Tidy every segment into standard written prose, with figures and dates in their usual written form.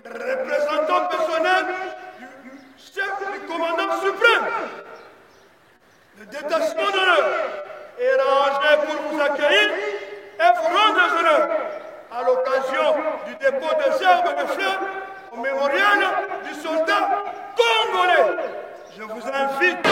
représentant personnel du chef du commandant suprême. Le détachement d'honneur est rangé pour vous accueillir et vous rendre honneur à l'occasion du dépôt des herbes de fleurs au mémorial du soldat congolais. Je vous invite.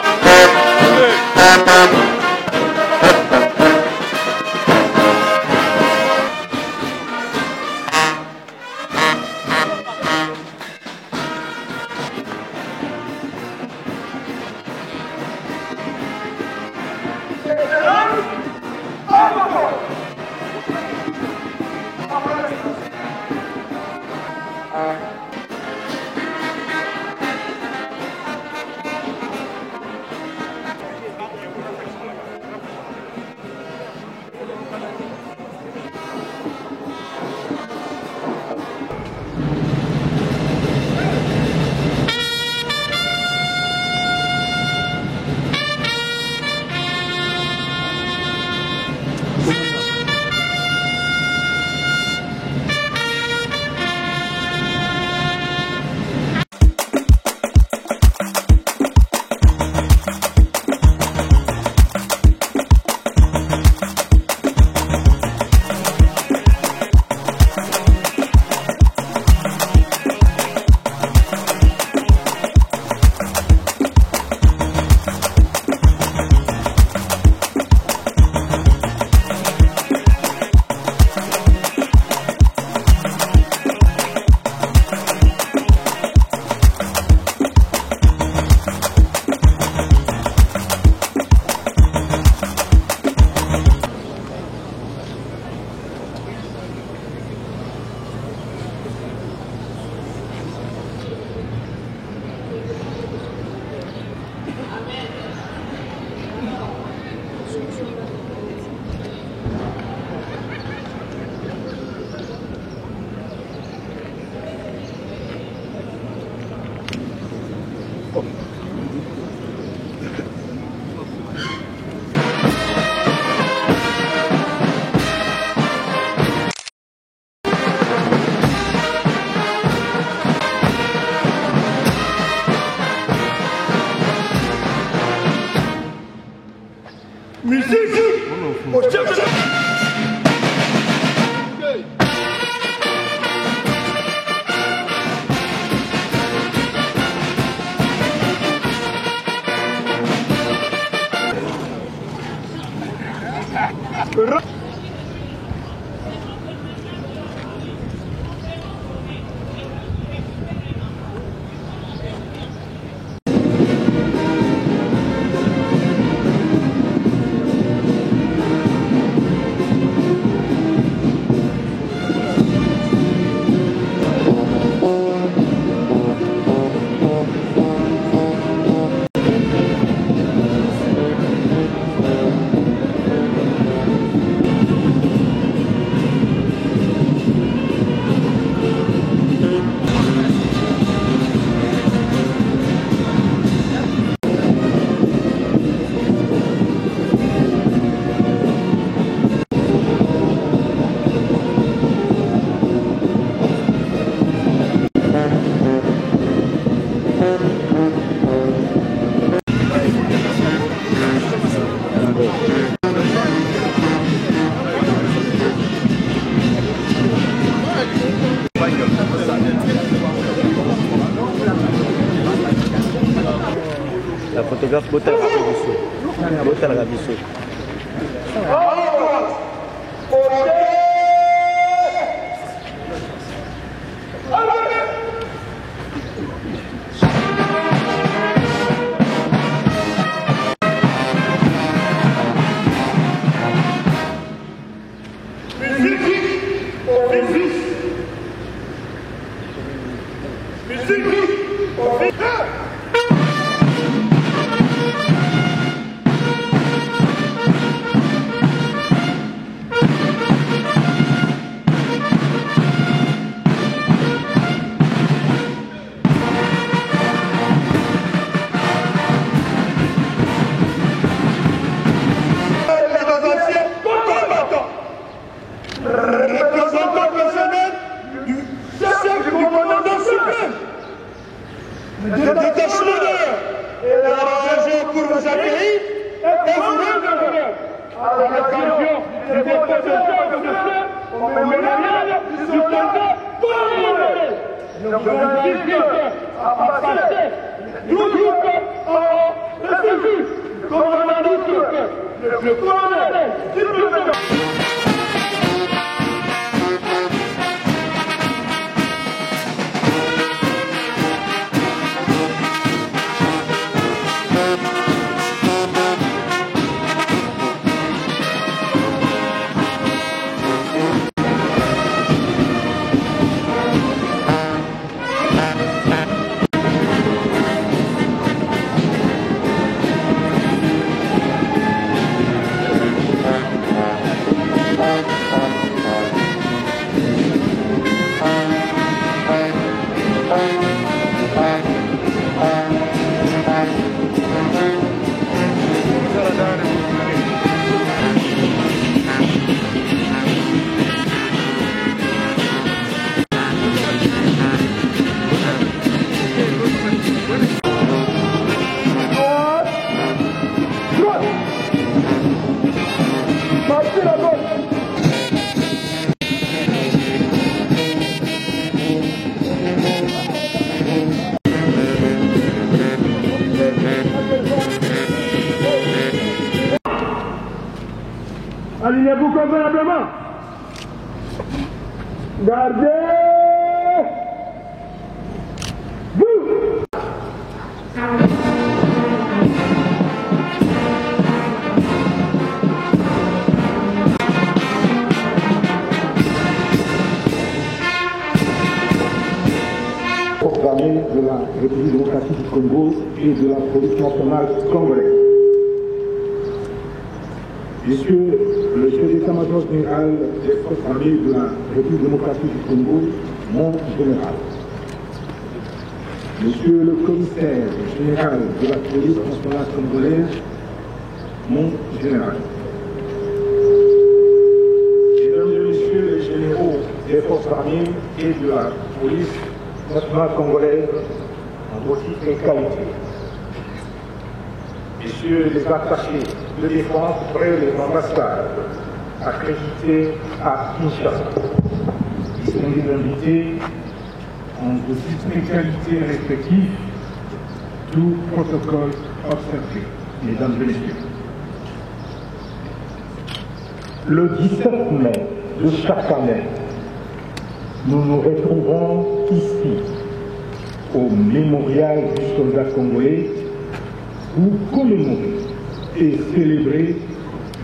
Musique au chef de la photographe Botal Rabisso. Botal Rabisso. représentant personnel du Alignez-vous convenablement. Gardez. Vous. Proclamé de la République démocratique du Congo et de la police nationale congolaise. Messieurs le chef d'état-major général des forces armées de la République démocratique du Congo, mon général. Monsieur le commissaire général de la police nationale congolaise, mon général. Mesdames et messieurs les généraux des forces armées et de la police nationale congolaise, en vos titres et qualités. Messieurs les attachés de défense près les ambassades accrédités à Kinshasa, distingués invités en vos spécialités respectives, tout protocole observé, mesdames et messieurs. Le 17 mai de chaque année, nous nous retrouvons ici, au mémorial du soldat congolais, pour commémorer et célébrer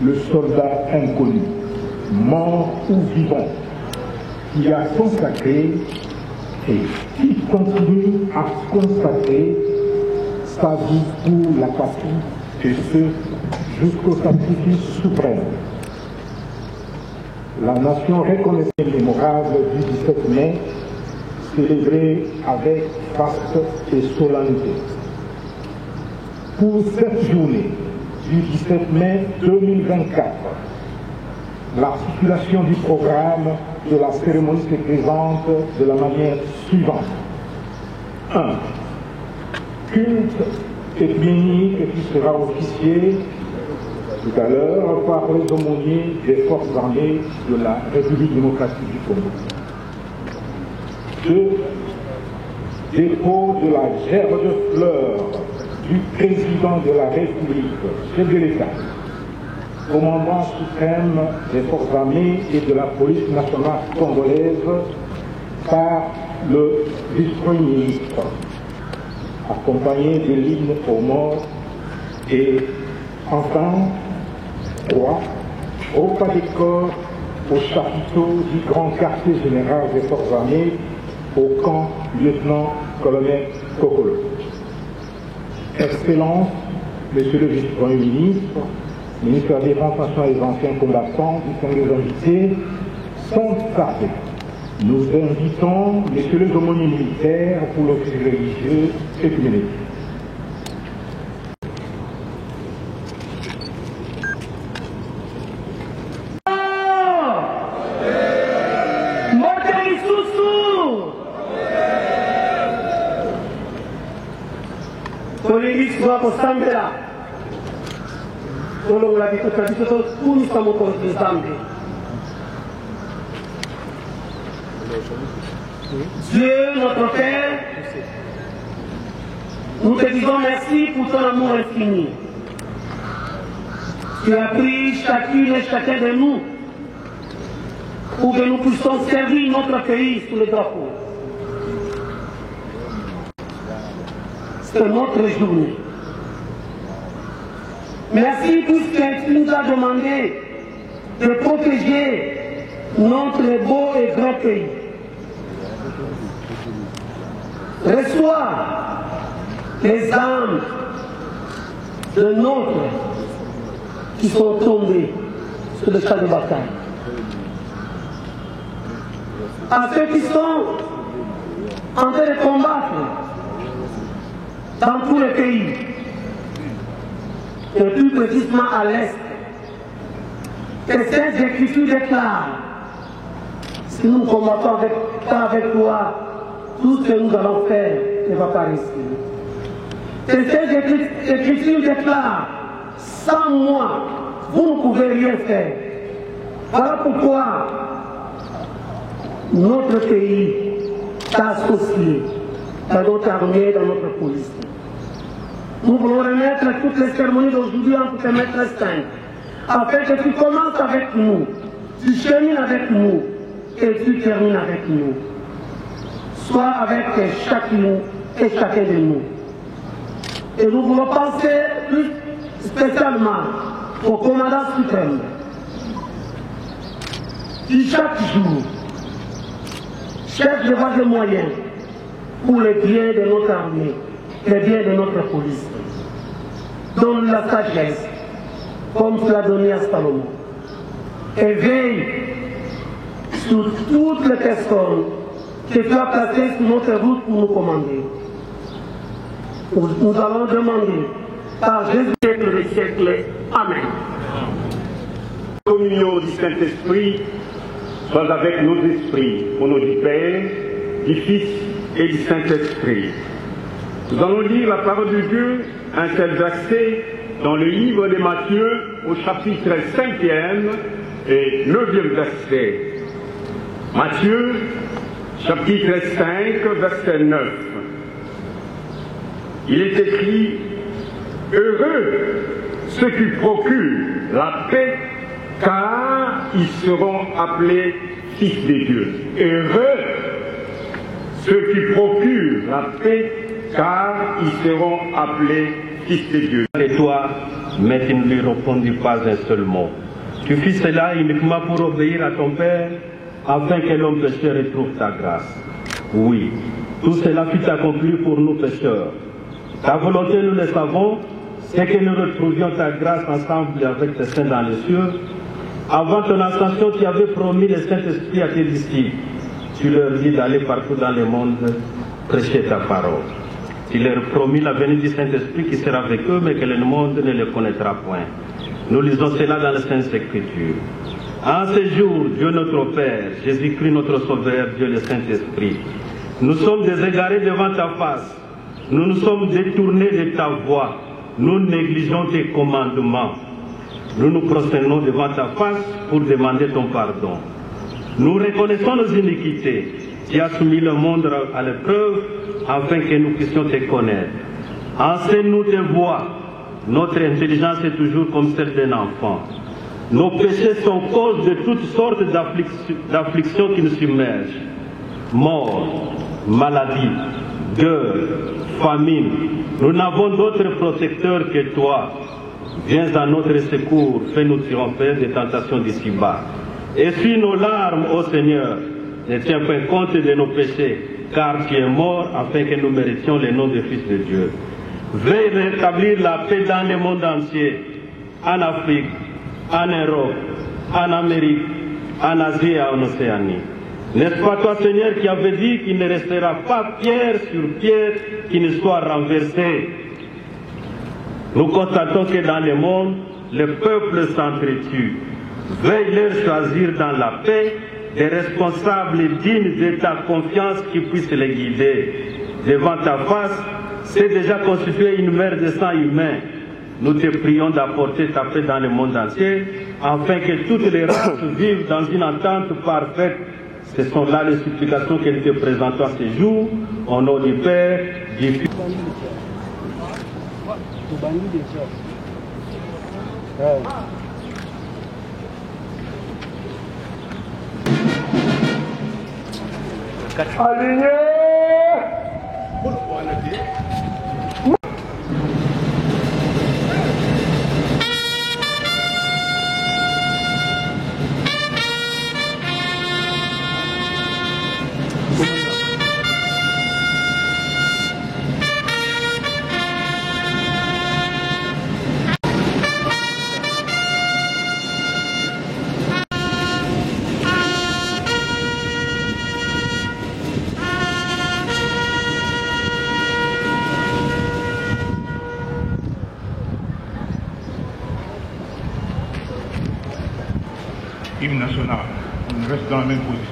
le soldat inconnu, mort ou vivant, qui a consacré et qui continue à consacrer sa vie pour la patrie, et ce, jusqu'au sacrifice suprême. La nation reconnaissait mémorable du 17 mai, célébrée avec faste et solennité. Pour cette journée du 17 mai 2024, l'articulation du programme de la cérémonie se présente de la manière suivante. 1. Culte œcuménique qui sera officié tout à l'heure par les aumôniers des forces armées de la République démocratique du Congo. 2. Dépôt de la gerbe de fleurs du président de la République, chef de l'État, commandant suprême des forces armées et de la police nationale congolaise par le vice-premier ministre, accompagné de l'hymne aux morts, et enfin, 3. Au pas des corps au chapiteau du grand quartier général des forces armées au camp lieutenant-colonel Kokolo. Excellence, Monsieur le vice-premier ministre, ministre de la Défense nationale et des anciens combattants, distingués invités, sans tarder. Nous invitons Messieurs les aumôniers militaires pour l'office religieux œcuménique. selon la tradition, tout nous sommes contre les âmes. Dieu, notre Père, nous te disons merci pour ton amour infini. Tu as pris chacune et chacun de nous pour que nous puissions servir notre pays sous le drapeau. C'est notre journée. Merci puisque tu nous as demandé de protéger notre beau et grand pays. Reçois les âmes de nôtres qui sont tombés sur le champ de bataille. À ceux qui sont en train de combattre dans tout le pays, et plus précisément à l'Est, que ces Écritures déclarent, si nous combattons avec toi, tout ce que nous allons faire ne va pas réussir. Que ces Écritures déclarent, sans moi, vous ne pouvez rien faire. Voilà pourquoi notre pays t'a associé dans notre armée, dans notre police. Nous voulons remettre toutes les cérémonies d'aujourd'hui entre tes maîtres saints, afin que tu commences avec nous, tu chemines avec nous et tu termines avec nous. Sois avec chacune et chacun de nous. Et nous voulons penser plus spécialement au commandant suprême, qui chaque jour cherche de voir des moyens pour le bien de notre armée, le bien de notre police. Donne la sagesse, comme tu l'as donné à Salomon. Et veille sur toutes les personnes que tu as placées sur notre route pour nous commander. Nous allons demander par Jésus le siècle. Amen. La communion du Saint-Esprit soit avec nos esprits, au nom du Père, du Fils et du Saint-Esprit. Nous allons lire la parole de Dieu, un tel verset, dans le livre de Matthieu, au chapitre 5e et 9e verset. Matthieu, chapitre 5, verset 9. Il est écrit, « Heureux ceux qui procurent la paix, car ils seront appelés fils de Dieu. » Heureux ceux qui procurent la paix, car ils seront appelés fils de Dieu. Et toi, mais tu ne lui répondis pas un seul mot. Tu fis cela uniquement pour obéir à ton Père, afin que l'homme pécheur retrouve ta grâce. Oui, tout cela fut accompli pour nous pécheurs. Ta volonté, nous le savons, c'est que nous retrouvions ta grâce ensemble avec tes saints dans les cieux. Avant ton ascension, tu avais promis le Saint-Esprit à tes disciples. Tu leur dis d'aller partout dans le monde, prêcher ta parole. Tu leur promis la venue du Saint-Esprit qui sera avec eux, mais que le monde ne le connaîtra point. Nous lisons cela dans les Saintes Écritures. En ce jour, Dieu notre Père, Jésus-Christ notre Sauveur, Dieu le Saint-Esprit, nous sommes déségarés devant ta face. Nous nous sommes détournés de ta voix. Nous négligeons tes commandements. Nous nous prosternons devant ta face pour demander ton pardon. Nous reconnaissons nos iniquités. Tu as soumis le monde à l'épreuve afin que nous puissions te connaître. Enseigne-nous tes voies. Notre intelligence est toujours comme celle d'un enfant. Nos péchés sont cause de toutes sortes d'afflictions qui nous submergent. Mort, maladie, guerre, famine. Nous n'avons d'autre protecteur que toi. Viens à notre secours, fais-nous triompher des tentations d'ici-bas. Essuie nos larmes, ô Seigneur. Ne tiens pas compte de nos péchés, car tu es mort afin que nous méritions le nom de Fils de Dieu. Veuille rétablir la paix dans le monde entier, en Afrique, en Europe, en Amérique, en Asie et en Océanie. N'est-ce pas toi, Seigneur, qui avais dit qu'il ne restera pas pierre sur pierre qui ne soit renversée? Nous constatons que dans le monde, le peuple s'entretue. Veuille leur choisir dans la paix des responsables dignes de ta confiance qui puissent les guider. Devant ta face, c'est déjà constitué une mer de sang humain. nous te prions d'apporter ta paix dans le monde entier, afin que toutes les races vivent dans une entente parfaite. Ce sont là les supplications que nous te présentons à ce jour, au nom du Père, du Fils. Aligné. Hymne national, on reste dans la même position.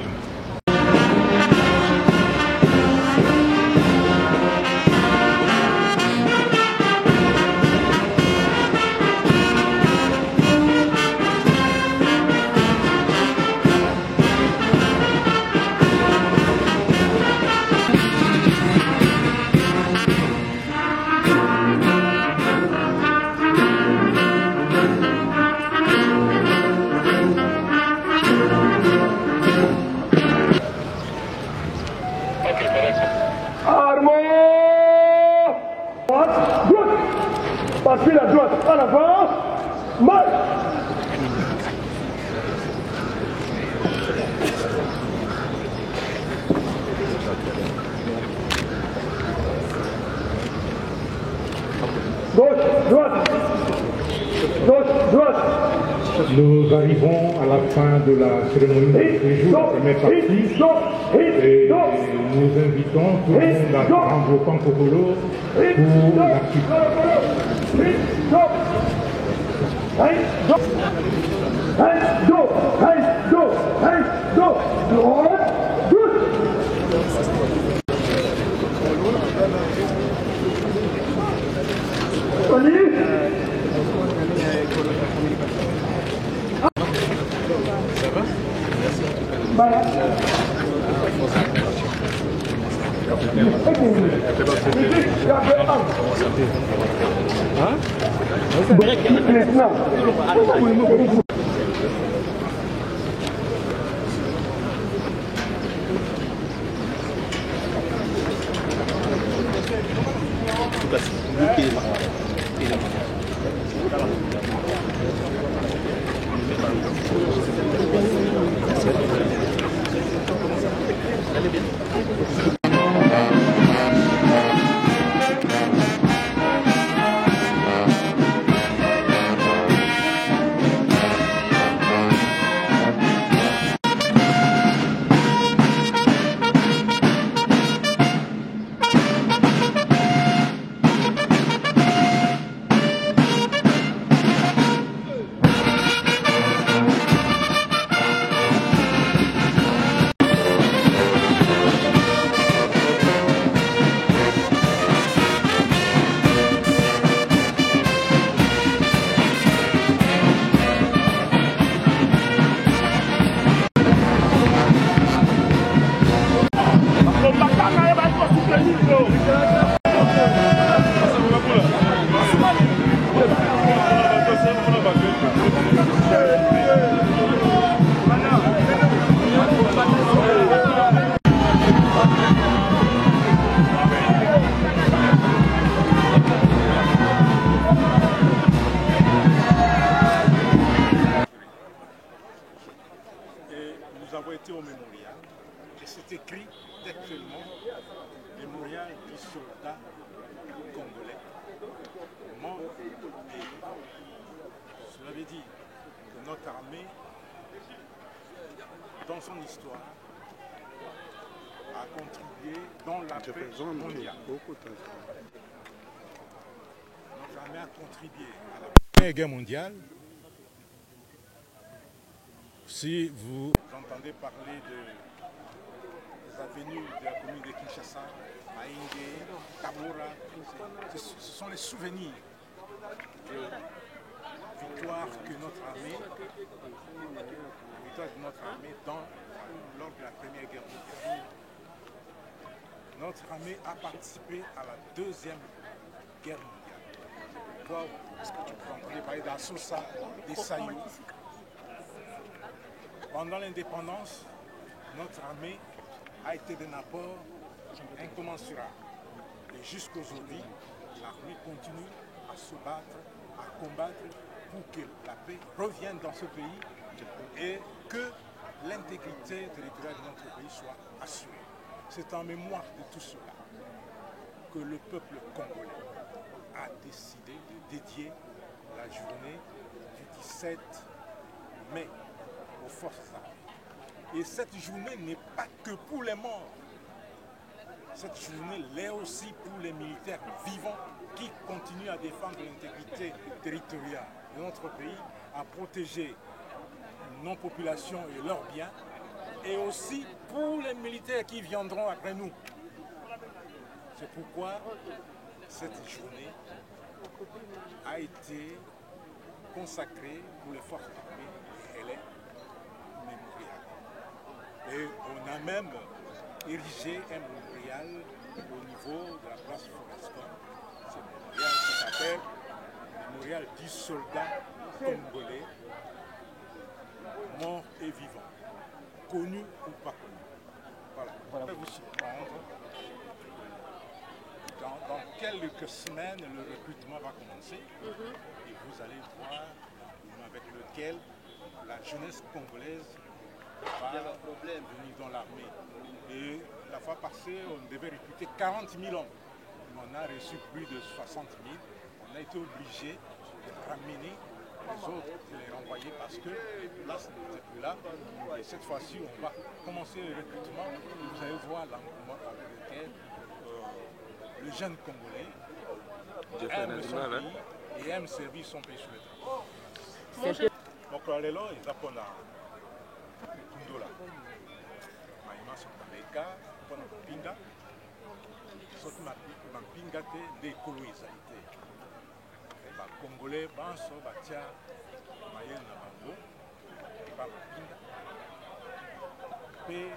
Appuie la droite en avant, marche. Gauche, droite. Gauche, droite. Nous arrivons à la fin de la cérémonie de séjour de première partie et nous invitons tout le monde à prendre au Pancopolo pour la suite. Nous avons été au mémorial et c'est écrit textuellement mémorial du soldat congolais mort et cela veut dire que notre armée dans son histoire a contribué dans la paix mondiale. Notre armée a contribué à la Première Guerre mondiale. Si vous entendez parler des avenues de la commune de Kinshasa, Maïngue, Tabora, ce sont les souvenirs victoire que notre armée, lors de la Première Guerre mondiale. Notre armée a participé à la Deuxième Guerre mondiale. Toi, est-ce que tu peux entendre parler d'Assoussa, des Saillots? Pendant l'indépendance, notre armée a été d'un apport incommensurable. Et jusqu'aujourd'hui, l'armée continue à se battre, à combattre pour que la paix revienne dans ce pays et que l'intégrité territoriale de notre pays soit assurée. C'est en mémoire de tout cela que le peuple congolais a décidé de dédier la journée du 17 mai aux forces armées. Et cette journée n'est pas que pour les morts. Cette journée l'est aussi pour les militaires vivants qui continuent à défendre l'intégrité territoriale de notre pays, à protéger nos populations et leurs biens, et aussi pour les militaires qui viendront après nous. C'est pourquoi cette journée a été consacrée pour les forces armées et elle est mémoriale. Et on a même érigé un mémorial au niveau de la place Forrescom. C'est un mémorial qui s'appelle le mémorial du soldat congolais mort et vivant, connu ou pas connu. Voilà. Je vais vous surprendre. Dans quelques semaines, le recrutement va commencer et vous allez voir avec lequel la jeunesse congolaise va venir dans l'armée. Et la fois passée, on devait recruter 40 000 hommes. On a reçu plus de 60 000. On a été obligé de ramener les autres, de les renvoyer parce que là, ce n'était plus là. Et cette fois-ci, on va commencer le recrutement. Et vous allez voir l'engouement avec lequel le jeune Congolais aime son pays et aime servir son pays sur le terrain. Donc, lelo, ils apprennent à Kundola. Maïma sont dans les cas, pour la pinga. Sauf que ma pinga est décolonisée. Les Congolais, banso, batia, maïen, nabango, pas pinga. Et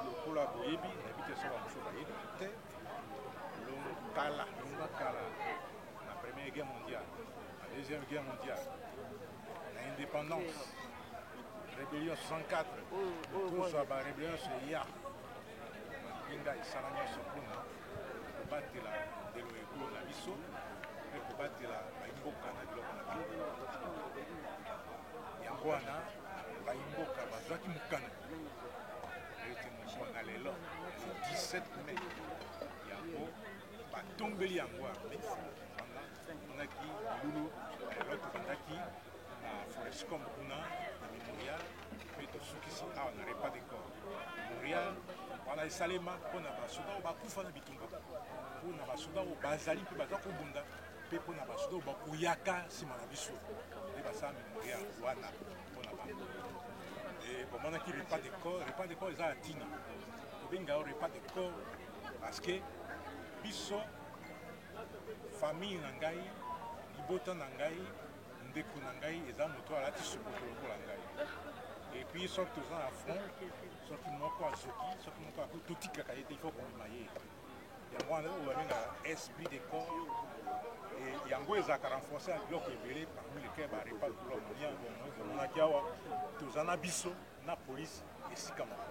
le cola boyebi, n'habite sur la chouba, Longa Kala, la Première Guerre mondiale, la Deuxième Guerre mondiale, l'indépendance, rébellion 64, tout ça, la rébellion sur IA, Pinga et Salania Sopuna, pour battre la Deloéko, la Bisso, et pour battre la Imboka, la Bilokana. Yangoana, la Imboka, la Zaki Mukana. On allait là, le 17 mai. Yango, tombeli yango on a qui Lulu l'autre bandaki na Forrescom kuna na mémorial mais to sukisi a on n'aurait pas de corps mémorial on a salema pona basoda ba kufa na bitumba pona basoda o bazali pe baza ko bunda pe pona basoda ba kuyaka sima na biso et basa mémorial wana pona ba et bon on a qui repas de corps za atini benga o repas de corps parce que biso famille na ngai libota na ngai ndeko na ngai eza moto alati sokoto lokola ngai et puis soki toza na front soki moko azoki soki moko totikaka ye te il faut kondima ye yango wana oyo babengaka esprit de corps et yango ezalaka renforce ya biloko ebele parmi lesquels barepa lokola monia omonaki awa toza na biso na police esika moko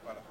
voilà.